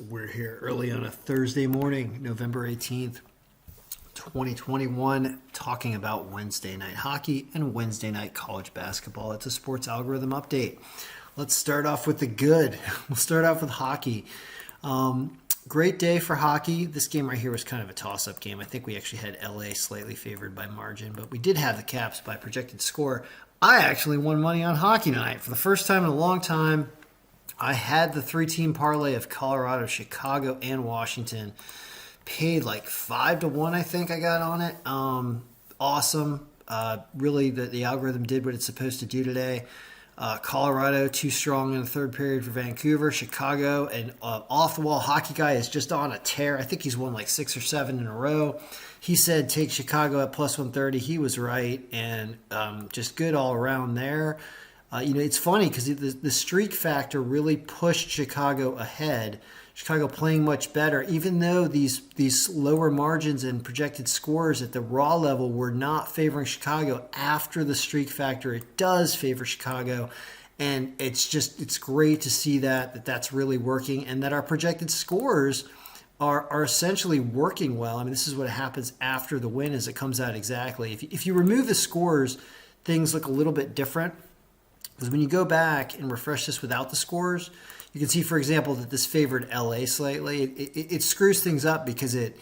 We're here early on a Thursday morning, November 18th, 2021, talking about Wednesday night hockey and Wednesday night college basketball. It's a sports algorithm update. Let's start off with the good. We'll start off with hockey. Great day for hockey. This game right here was kind of a toss-up game. I think we actually had LA slightly favored by margin, but we did have the Caps by projected score. I actually won money on hockey tonight. For the first time in a long time, I had the three-team parlay of Colorado, Chicago, and Washington. Paid like 5-1, I think I got on it. Awesome. Really, the algorithm did what it's supposed to do today. Colorado, too strong in the third period for Vancouver. Chicago, an off-the-wall hockey guy is just on a tear. I think he's won like 6 or 7 in a row. He said take Chicago at plus 130. He was right, and just good all around there. It's funny because the streak factor really pushed Chicago ahead. Chicago playing much better, even though these lower margins and projected scores at the raw level were not favoring Chicago. After the streak factor, it does favor Chicago. And it's great to see that's really working, and that our projected scores are essentially working well. I mean, this is what happens after the win as it comes out exactly. If you remove the scores, things look a little bit different. Because when you go back and refresh this without the scores, you can see, for example, that this favored LA slightly. It screws things up because it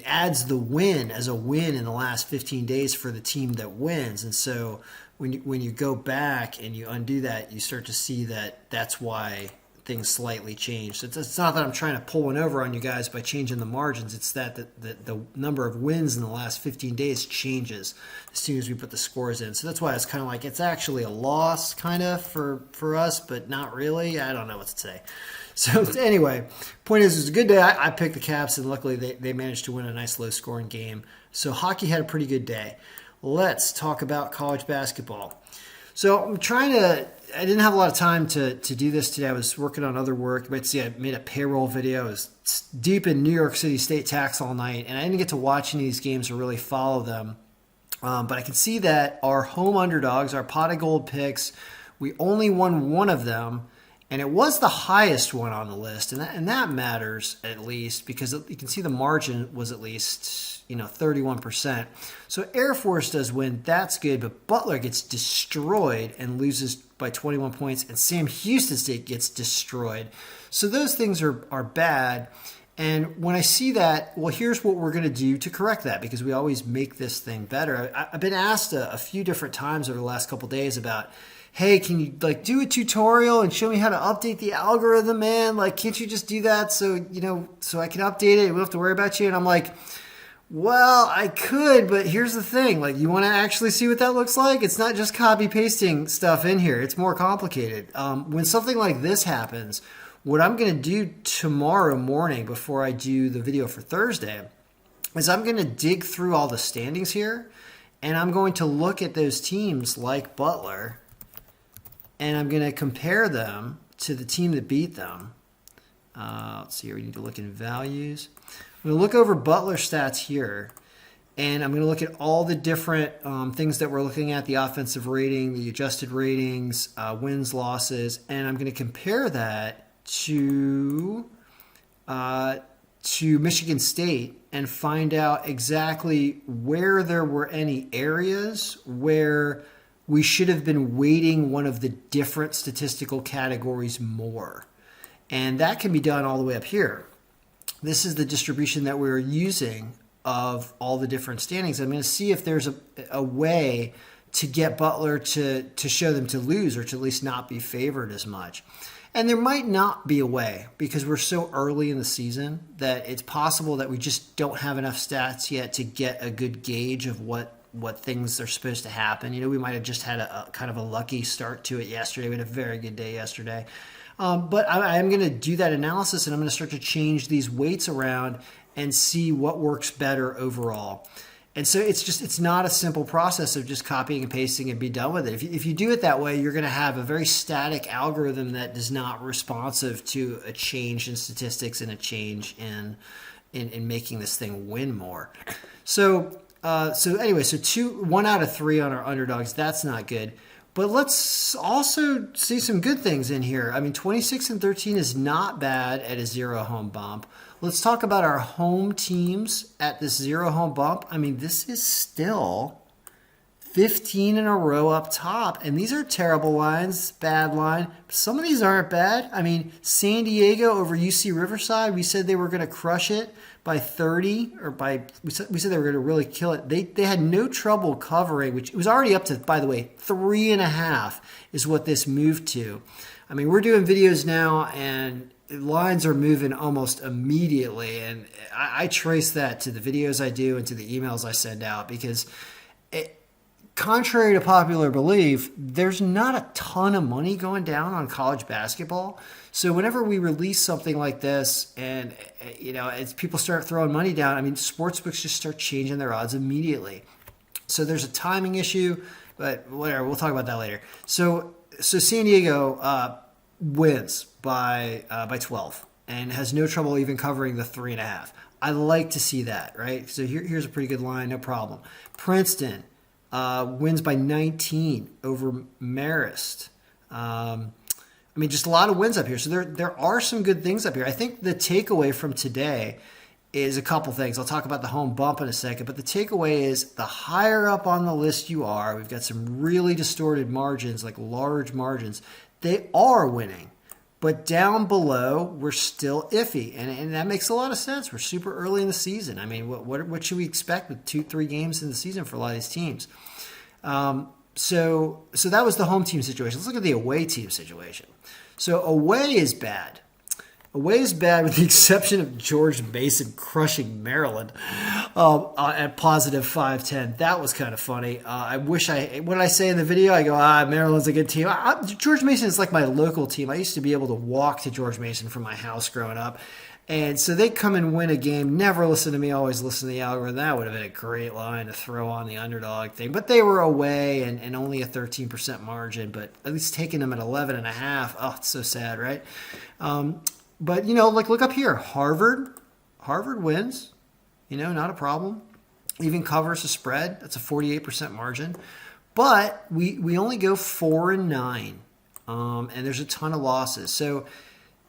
adds the win as a win in the last 15 days for the team that wins. And so when you go back and you undo that, you start to see that that's why things slightly change. So it's not that I'm trying to pull one over on you guys by changing the margins. It's that the number of wins in the last 15 days changes as soon as we put the scores in. So that's why it's kind of like it's actually a loss kind of for us, but not really. I don't know what to say. So anyway, point is, it was a good day. I picked the Caps, and luckily they managed to win a nice low-scoring game. So hockey had a pretty good day. Let's talk about college basketball. So I didn't have a lot of time to do this today. I was working on other work. You might see I made a payroll video. I was deep in New York City state tax all night, and I didn't get to watch any of these games or really follow them. But I can see that our home underdogs, our pot of gold picks, we only won one of them, and it was the highest one on the list. And that matters at least because you can see the margin was at least 31%. So Air Force does win. That's good. But Butler gets destroyed and loses by 21 points. And Sam Houston State gets destroyed. So those things are bad. And when I see that, well, here's what we're going to do to correct that, because we always make this thing better. I've been asked a few different times over the last couple of days about, hey, can you do a tutorial and show me how to update the algorithm, man? Can't you just do that so I can update it and we don't have to worry about you? And I'm like, well, I could, but here's the thing. You want to actually see what that looks like? It's not just copy pasting stuff in here. It's more complicated. When something like this happens, what I'm going to do tomorrow morning before I do the video for Thursday is I'm going to dig through all the standings here, and I'm going to look at those teams like Butler, and I'm going to compare them to the team that beat them. Let's see here. We need to look in values. I'm going to look over Butler stats here, and I'm going to look at all the different things that we're looking at, the offensive rating, the adjusted ratings, wins, losses, and I'm going to compare that to Michigan State and find out exactly where there were any areas where we should have been weighting one of the different statistical categories more. And that can be done all the way up here. This is the distribution that we're using of all the different standings. I'm going to see if there's a way to get Butler to show them to lose, or to at least not be favored as much. And there might not be a way, because we're so early in the season that it's possible that we just don't have enough stats yet to get a good gauge of what things are supposed to happen. We might have just had a kind of a lucky start to it yesterday. We had a very good day yesterday. But I'm going to do that analysis, and I'm going to start to change these weights around and see what works better overall. And so it's not a simple process of just copying and pasting and be done with it. If you do it that way, you're going to have a very static algorithm that is not responsive to a change in statistics and a change in making this thing win more. So anyway, 1 out of 3 on our underdogs. That's not good. But let's also see some good things in here. I mean, 26-13 is not bad at a 0 home bump. Let's talk about our home teams at this 0 home bump. I mean, this is still 15 in a row up top. And these are terrible lines, bad line. Some of these aren't bad. I mean, San Diego over UC Riverside, we said they were going to crush it by 30, or we said they were going to really kill it. They had no trouble covering, which it was already up to, by the way, 3.5 is what this moved to. I mean, we're doing videos now, and lines are moving almost immediately, and I trace that to the videos I do and to the emails I send out, because contrary to popular belief, there's not a ton of money going down on college basketball. So whenever we release something like this, and as people start throwing money down, I mean, sportsbooks just start changing their odds immediately. So there's a timing issue, but whatever, we'll talk about that later. So San Diego wins by 12 and has no trouble even covering the 3.5. I like to see that, right? So here's a pretty good line, no problem. Princeton wins by 19 over Marist. I mean, just a lot of wins up here. So there are some good things up here. I think the takeaway from today is a couple things. I'll talk about the home bump in a second, but the takeaway is the higher up on the list you are, we've got some really distorted margins, like large margins. They are winning, but down below, we're still iffy, and that makes a lot of sense. We're super early in the season. I mean, what should we expect with 2-3 games in the season for a lot of these teams? So that was the home team situation. Let's look at the away team situation. So away is bad. Away is bad with the exception of George Mason crushing Maryland at positive 5-10. That was kind of funny. What I say in the video, I go, Maryland's a good team. George Mason is like my local team. I used to be able to walk to George Mason from my house growing up. And so they come and win a game. Never listen to me, always listen to the algorithm. That would have been a great line to throw on the underdog thing. But they were away and only a 13% margin. But at least taking them at 11.5. Oh, it's so sad, right? But, look up here. Harvard wins. Not a problem. Even covers a spread. That's a 48% margin. But we only go 4-9. And there's a ton of losses. So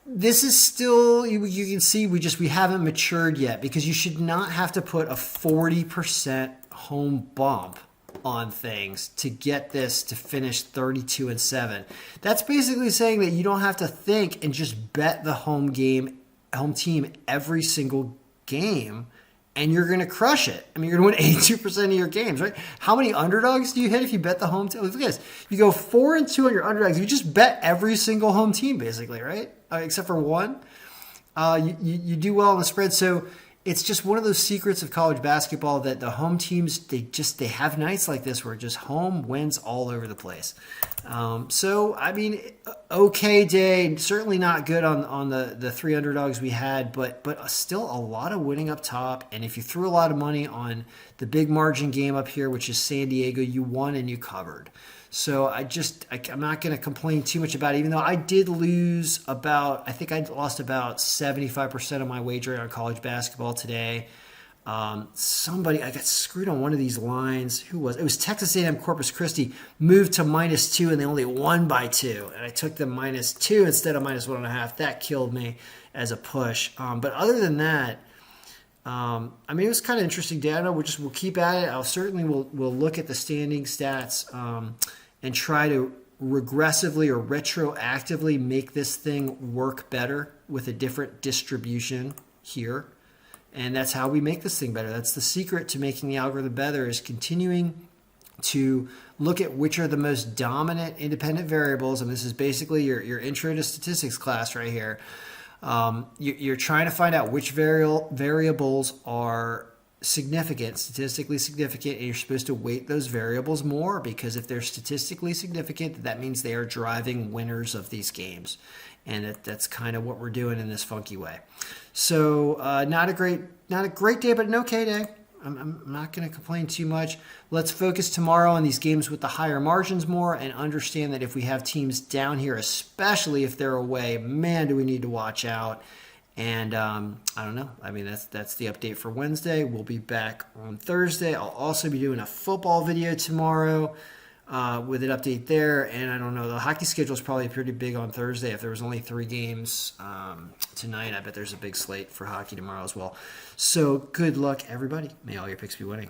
this is still, you can see we haven't matured yet, because you should not have to put a 40% home bump on things to get this to finish 32-7. That's basically saying that you don't have to think and just bet the home team every single game, and you're going to crush it. I mean, you're going to win 82% of your games, right? How many underdogs do you hit if you bet the home team? Look at this. You go 4-2 on your underdogs. You just bet every single home team, basically, right? Except for one. You do well on the spread. So it's just one of those secrets of college basketball that the home teams, they have nights like this where just home wins all over the place. So, I mean, okay day, certainly not good on the 3 underdogs we had, but still a lot of winning up top. And if you threw a lot of money on the big margin game up here, which is San Diego, you won and you covered. So I'm not going to complain too much about it, even though I did lose I lost about 75% of my wagering on college basketball today. I got screwed on one of these lines. Who was it? It was Texas A&M Corpus Christi moved to -2, and they only won by 2. And I took them -2 instead of -1.5. That killed me as a push. But other than that, it was kind of interesting data. We'll keep at it. We'll look at the standing stats and try to regressively or retroactively make this thing work better with a different distribution here. And that's how we make this thing better. That's the secret to making the algorithm better, is continuing to look at which are the most dominant independent variables. And this is basically your intro to statistics class right here. You're trying to find out which variables are statistically significant, and you're supposed to weight those variables more, because if they're statistically significant, that means they are driving winners of these games. And that's kind of what we're doing in this funky way. So not a great day, but an okay day. I'm not going to complain too much. Let's focus tomorrow on these games with the higher margins more, and understand that if we have teams down here, especially if they're away, man, do we need to watch out. And I don't know. I mean, that's the update for Wednesday. We'll be back on Thursday. I'll also be doing a football video tomorrow. with an update there. And I don't know, the hockey schedule is probably pretty big on Thursday. If there was only 3 games tonight, I bet there's a big slate for hockey tomorrow as well. So good luck, everybody. May all your picks be winning.